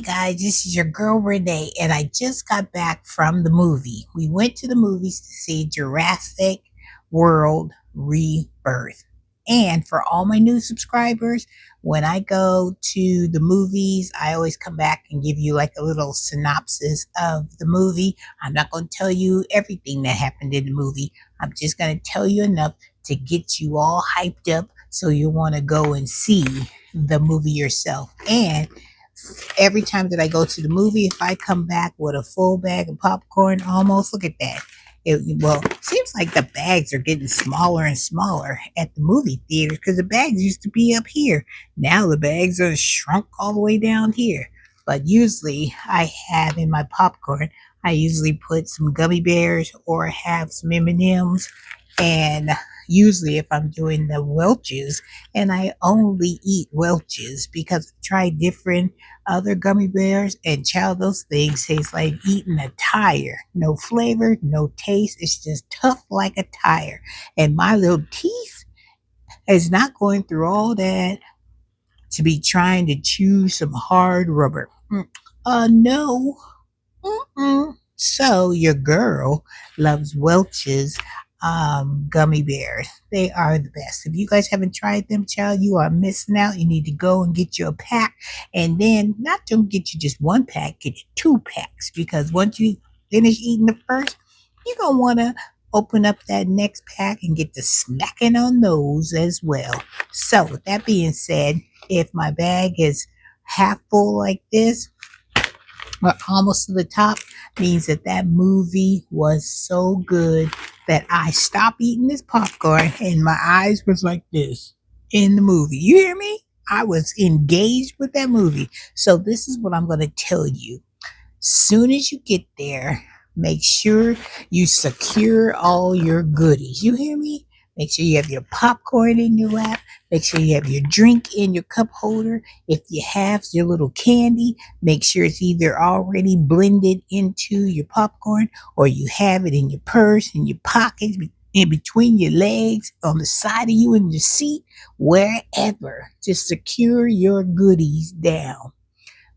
Guys, this is your girl Renee, and I just got back from the movie. We went to the movies to see Jurassic World Rebirth. And for all my new subscribers, when I go to the movies, I always come back and give you like a little synopsis of the movie. I'm not going to tell you everything that happened in the movie. I'm just going to tell you enough to get you all hyped up so you want to go and see the movie yourself. And every time that I go to the movie, if I come back with a full bag of popcorn, almost look at that. It seems like the bags are getting smaller and smaller at the movie theaters because the bags used to be up here. Now the bags are shrunk all the way down here. But usually I have in my popcorn, I usually put some gummy bears or have some M&Ms. And usually if I'm doing the Welch's, and I only eat Welch's because I tried different other gummy bears, and child, those things taste like eating a tire. No flavor, no taste. It's just tough like a tire. And my little teeth is not going through all that to be trying to chew some hard rubber. No. Mm-mm. So your girl loves Welch's gummy bears. They are the best. If you guys haven't tried them, child, you are missing out. You need to go and get you a pack, and then not to get you just one pack, get you 2 packs, because once you finish eating the first, you're gonna want to open up that next pack and get to snacking on those as well. So with that being said, if my bag is half full like this, or almost to the top, means that that movie was so good that I stopped eating this popcorn and my eyes was like this in the movie. You hear me? I was engaged with that movie. So this is what I'm going to tell you. Soon as you get there, make sure you secure all your goodies. You hear me? Make sure you have your popcorn in your lap. Make sure you have your drink in your cup holder. If you have your little candy, make sure it's either already blended into your popcorn or you have it in your purse, in your pockets, in between your legs, on the side of you in your seat, wherever. Just secure your goodies down.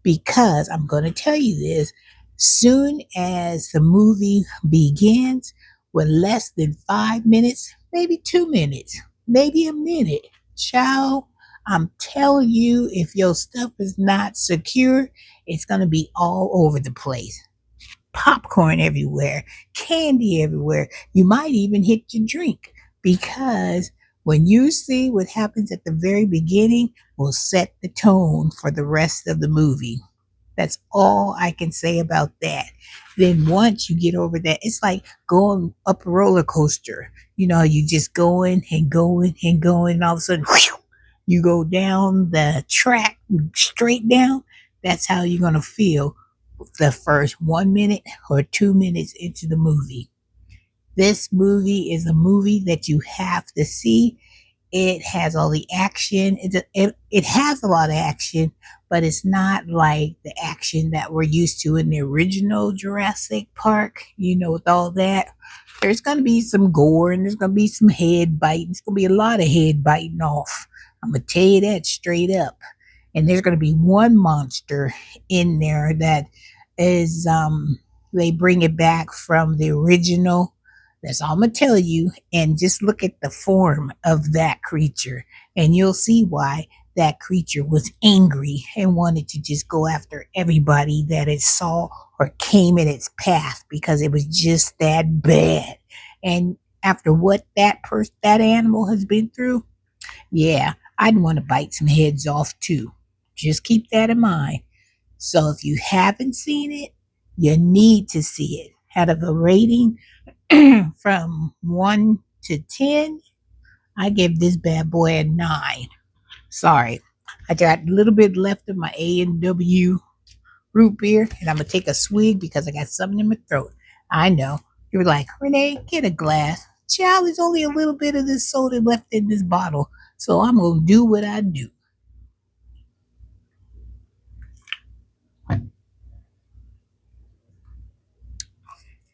Because I'm going to tell you this, soon as the movie begins, with less than 5 minutes, maybe 2 minutes, maybe a minute, child, I'm telling you, if your stuff is not secure, it's going to be all over the place. Popcorn everywhere, candy everywhere. You might even hit your drink, because when you see what happens at the very beginning will set the tone for the rest of the movie. That's all I can say about that. Then once you get over that, it's like going up a roller coaster. You know, you just going and going and going, and all of a sudden, whew, you go down the track straight down. That's how you're going to feel the first 1 minute or 2 minutes into the movie. This movie is a movie that you have to see. It has all the action. It has a lot of action, but it's not like the action that we're used to in the original Jurassic Park, you know, with all that. There's going to be some gore and there's going to be some head biting. There's going to be a lot of head biting off. I'm going to tell you that straight up. And there's going to be one monster in there that is, they bring it back from the original. That's all I'm going to tell you. And just look at the form of that creature, and you'll see why that creature was angry and wanted to just go after everybody that it saw or came in its path, because it was just that bad. And after what that animal has been through, yeah, I'd want to bite some heads off too. Just keep that in mind. So if you haven't seen it, you need to see it. Out of a rating from 1 to 10, I give this bad boy a 9. Sorry, I got a little bit left of my A&W root beer, and I'm gonna take a swig because I got something in my throat. I know you're like, Renee, get a glass. Child, there's only a little bit of this soda left in this bottle, so I'm gonna do what I do.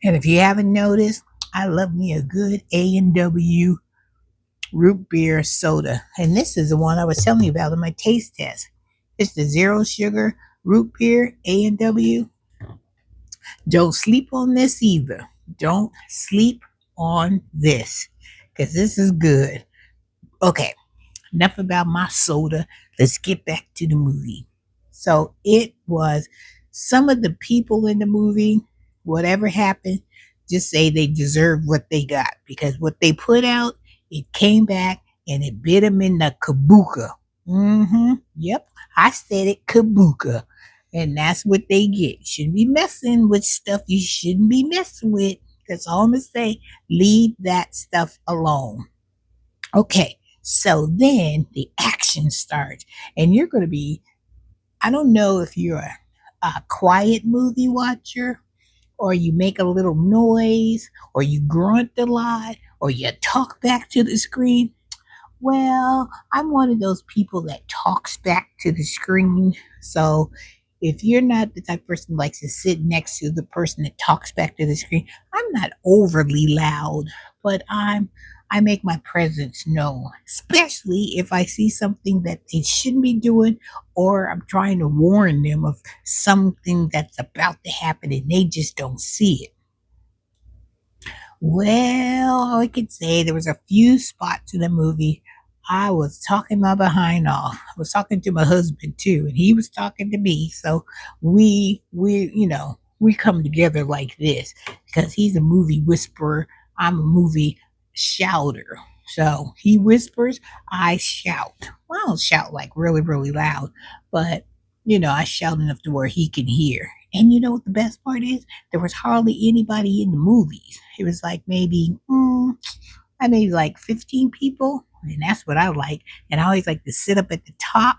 And if you haven't noticed, I love me a good A&W root beer soda. And this is the one I was telling you about in my taste test. It's the zero sugar root beer, A&W. Don't sleep on this either. Don't sleep on this because this is good. Okay, enough about my soda. Let's get back to the movie. So it was some of the people in the movie, whatever happened, just say they deserve what they got because what they put out, it came back and it bit them in the kabuka. Yep, I said it, kabuka. And that's what they get. Shouldn't be messing with stuff you shouldn't be messing with. That's all I'm going to say. Leave that stuff alone. Okay, so then the action starts, and you're going to be, I don't know if you're a quiet movie watcher, or you make a little noise, or you grunt a lot, or you talk back to the screen. Well, I'm one of those people that talks back to the screen. So if you're not the type of person who likes to sit next to the person that talks back to the screen, I'm not overly loud, but I make my presence known, especially if I see something that they shouldn't be doing or I'm trying to warn them of something that's about to happen and they just don't see it. Well, I could say there was a few spots in the movie I was talking my behind off. I was talking to my husband too, and he was talking to me. So we come together like this because he's a movie whisperer. I'm a movie shouter. So he whispers, I shout. Well, I don't shout like really, really loud, but I shout enough to where he can hear. And you know what the best part is? There was hardly anybody in the movies. It was like I maybe like 15 people, and that's what I like. And I always like to sit up at the top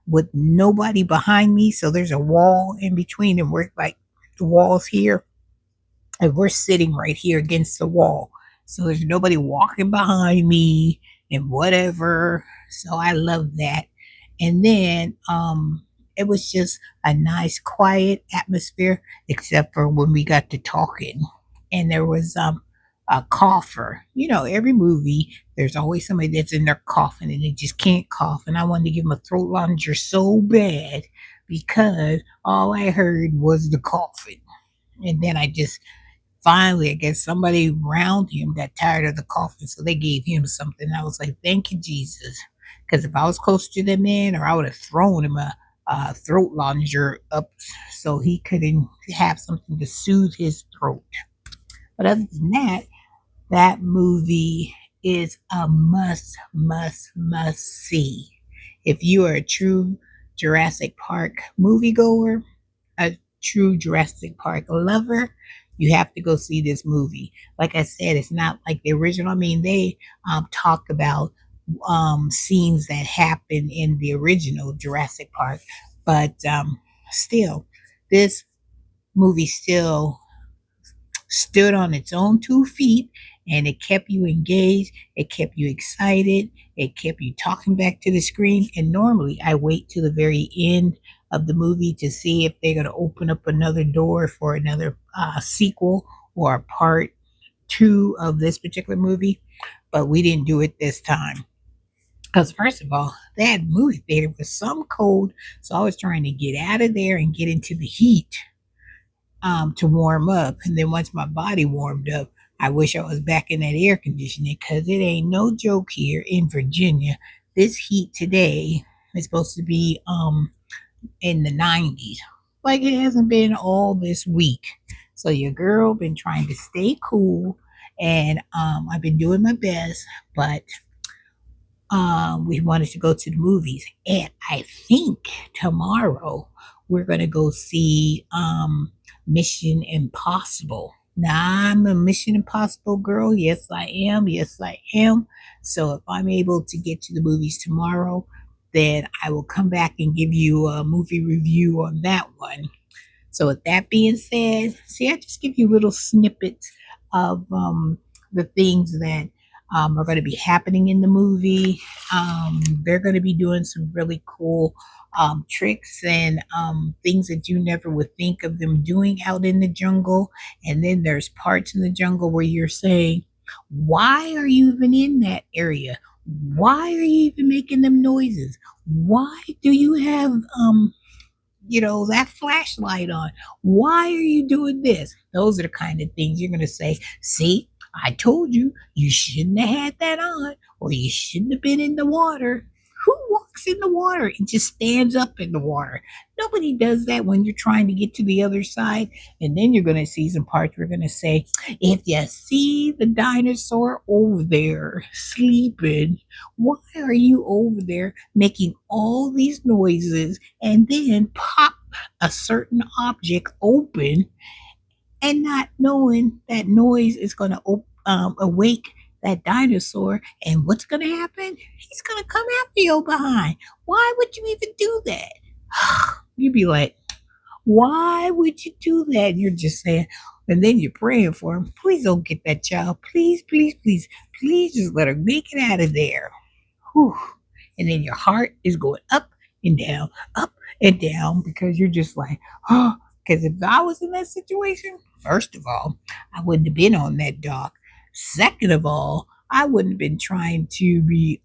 with nobody behind me. So there's a wall in between, and we're like the walls here, and we're sitting right here against the wall. So there's nobody walking behind me and whatever. So I love that. And then it was just a nice quiet atmosphere except for when we got to talking. And there was a cougher. Every movie there's always somebody that's in their coffin and they just can't cough. And I wanted to give them a throat lounger so bad because all I heard was the coughing. And then I just finally, I guess somebody around him got tired of the coughing, so they gave him something. I was like, thank you, Jesus. Because if I was closer to the man, or I would have thrown him a throat lounger up so he couldn't have something to soothe his throat. But other than that, that movie is a must, must, must see. If you are a true Jurassic Park moviegoer, a true Jurassic Park lover, you have to go see this movie. Like I said, it's not like the original. I mean, they talk about scenes that happen in the original Jurassic Park, but still, this movie still stood on its own 2 feet and it kept you engaged, it kept you excited, it kept you talking back to the screen. And normally I wait to the very end of the movie to see if they're going to open up another door for another sequel or a part 2 of this particular movie, but we didn't do it this time. Because first of all, that movie theater was some cold, so I was trying to get out of there and get into the heat to warm up. And then once my body warmed up, I wish I was back in that air conditioning because it ain't no joke here in Virginia. This heat today is supposed to be in the 90s, like it hasn't been all this week. So your girl been trying to stay cool, and I've been doing my best, but we wanted to go to the movies, and I think tomorrow we're gonna go see Mission Impossible. Now I'm a Mission Impossible girl. Yes, I am. Yes, I am. So if I'm able to get to the movies tomorrow, then I will come back and give you a movie review on that one. So with that being said, see, I just give you little snippets of the things that are going to be happening in the movie. They're going to be doing some really cool tricks and things that you never would think of them doing out in the jungle. And then there's parts in the jungle where you're saying, why are you even in that area? Why are you even making them noises? Why do you have that flashlight on? Why are you doing this? Those are the kind of things you're going to say, see, I told you, you shouldn't have had that on, or you shouldn't have been in the water. Who walks in the water and just stands up in the water? Nobody does that when you're trying to get to the other side. And then you're going to see some parts we're going to say, if you see the dinosaur over there sleeping, why are you over there making all these noises and then pop a certain object open and not knowing that noise is going to awake that dinosaur? And what's going to happen? He's going to come after you behind. Why would you even do that? You'd be like, why would you do that? You're just saying, and then you're praying for him. Please don't get that child. Please, please, please, please just let her make it out of there. Whew. And then your heart is going up and down, because you're just like, oh, because if I was in that situation, first of all, I wouldn't have been on that dock. Second of all, I wouldn't have been trying to be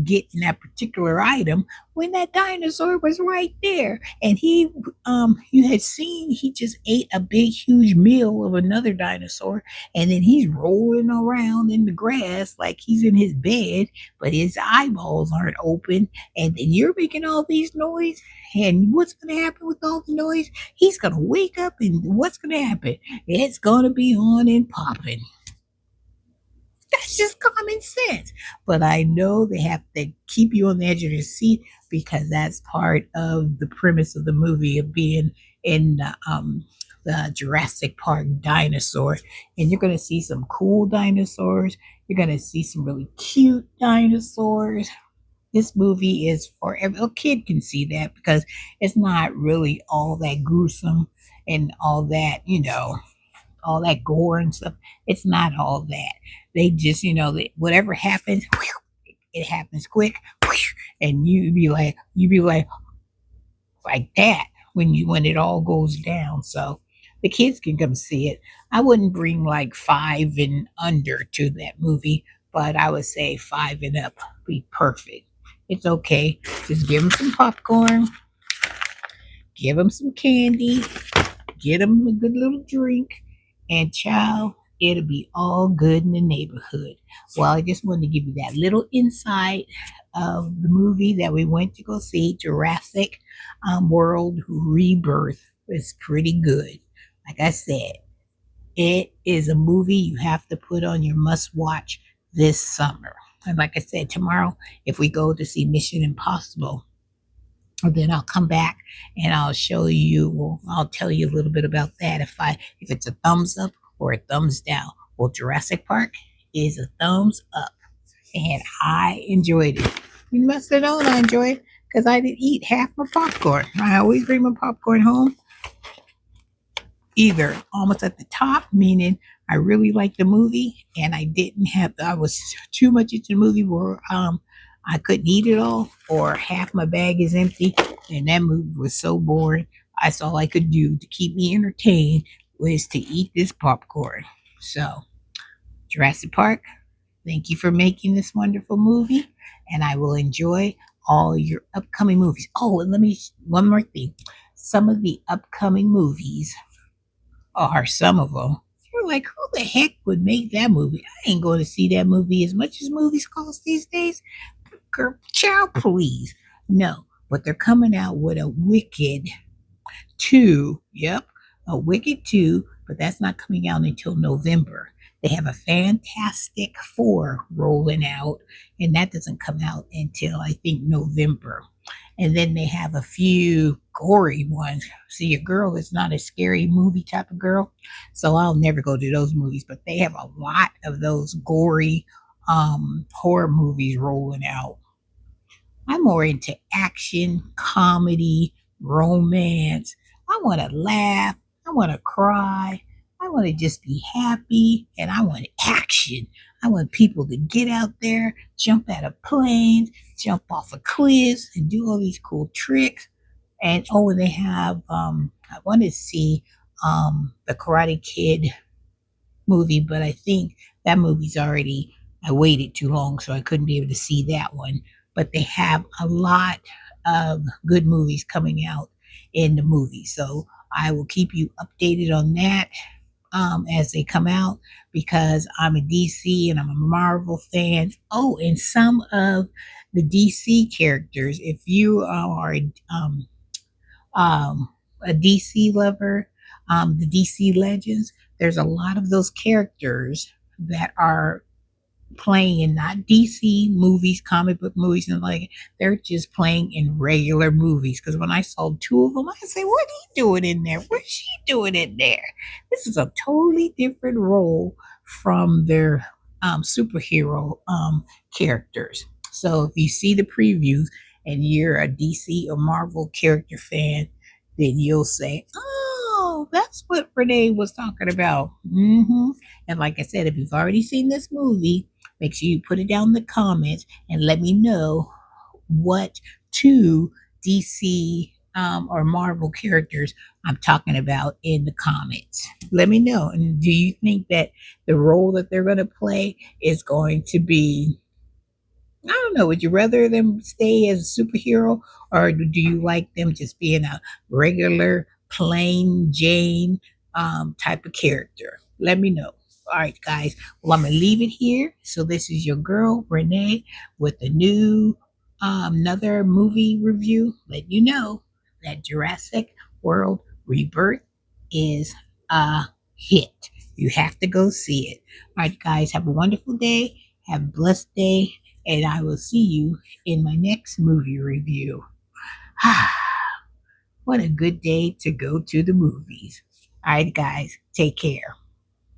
getting that particular item when that dinosaur was right there. And you had seen he just ate a big huge meal of another dinosaur, and then he's rolling around in the grass like he's in his bed, but his eyeballs aren't open, and then you're making all these noise. And what's going to happen with all the noise? He's going to wake up, and what's going to happen? It's going to be on and popping. That's just common sense. But I know they have to keep you on the edge of your seat, because that's part of the premise of the movie, of being in the Jurassic Park dinosaur. And you're going to see some cool dinosaurs. You're going to see some really cute dinosaurs. This movie is for a kid can see that, because it's not really all that gruesome and all that, all that gore and stuff. It's not all that. They just, whatever happens, it happens quick, and you be like that when it all goes down. So the kids can come see it. I wouldn't bring like 5 and under to that movie, but I would say 5 and up be perfect. It's okay. Just give them some popcorn, give them some candy, get them a good little drink, and child, it'll be all good in the neighborhood. Well, I just wanted to give you that little insight of the movie that we went to go see, Jurassic World Rebirth. It's pretty good. Like I said, it is a movie you have to put on your must watch this summer. And like I said, tomorrow, if we go to see Mission Impossible, then I'll come back and I'll show you, well, I'll tell you a little bit about that, if it's a thumbs up or a thumbs down. Well, Jurassic Park is a thumbs up, and I enjoyed it. You must have known I enjoyed it, because I didn't eat half my popcorn. I always bring my popcorn home either almost at the top, meaning I really liked the movie, and I was too much into the movie where I couldn't eat it all, or half my bag is empty, and that movie was so boring. That's all I could do to keep me entertained, was to eat this popcorn. So, Jurassic Park, thank you for making this wonderful movie, and I will enjoy all your upcoming movies. Oh, and one more thing. Some of the upcoming movies are some of them. You're like, who the heck would make that movie? I ain't going to see that movie as much as movies cost these days. Girl, child, please. No, but they're coming out with a Wicked 2. Yep, a Wicked 2, but that's not coming out until November. They have a Fantastic Four rolling out, and that doesn't come out until I think November. And then they have a few gory ones. See, a girl is not a scary movie type of girl, so I'll never go to those movies. But they have a lot of those gory horror movies rolling out. I'm more into action, comedy, romance. I want to laugh. I want to cry. I want to just be happy, and I want action. I want people to get out there, jump out of planes, jump off of cliffs, and do all these cool tricks. And oh, they have I want to see the Karate Kid movie, but I think that movie's already, I waited too long, so I couldn't be able to see that one. But they have a lot of good movies coming out. in the movie. So I will keep you updated on that as they come out because I'm a DC and I'm a Marvel fan. Oh, and some of the DC characters, if you are um, a DC lover, the DC Legends, there's a lot of those characters that are playing in not DC movies, comic book movies, and like they're just playing in regular movies. Because when I saw two of them, I said, "What are he doing in there? What's she doing in there?" This is a totally different role from their superhero characters. So if you see the previews and you're a DC or Marvel character fan, then you'll say, "Oh, that's what Renee was talking about." And like I said, if you've already seen this movie, make sure you put it down in the comments and let me know what two DC or Marvel characters I'm talking about in the comments. Let me know. And do you think that the role that they're going to play is going to be, I don't know, would you rather them stay as a superhero or do you like them just being a regular, plain Jane type of character? Let me know. All right, guys. Well, I'm going to leave it here. So, this is your girl, Renee, with the new another movie review. Let you know that Jurassic World Rebirth is a hit. You have to go see it. All right, guys. Have a wonderful day. Have a blessed day and I will see you in my next movie review. What a good day to go to the movies. All right, guys, take care.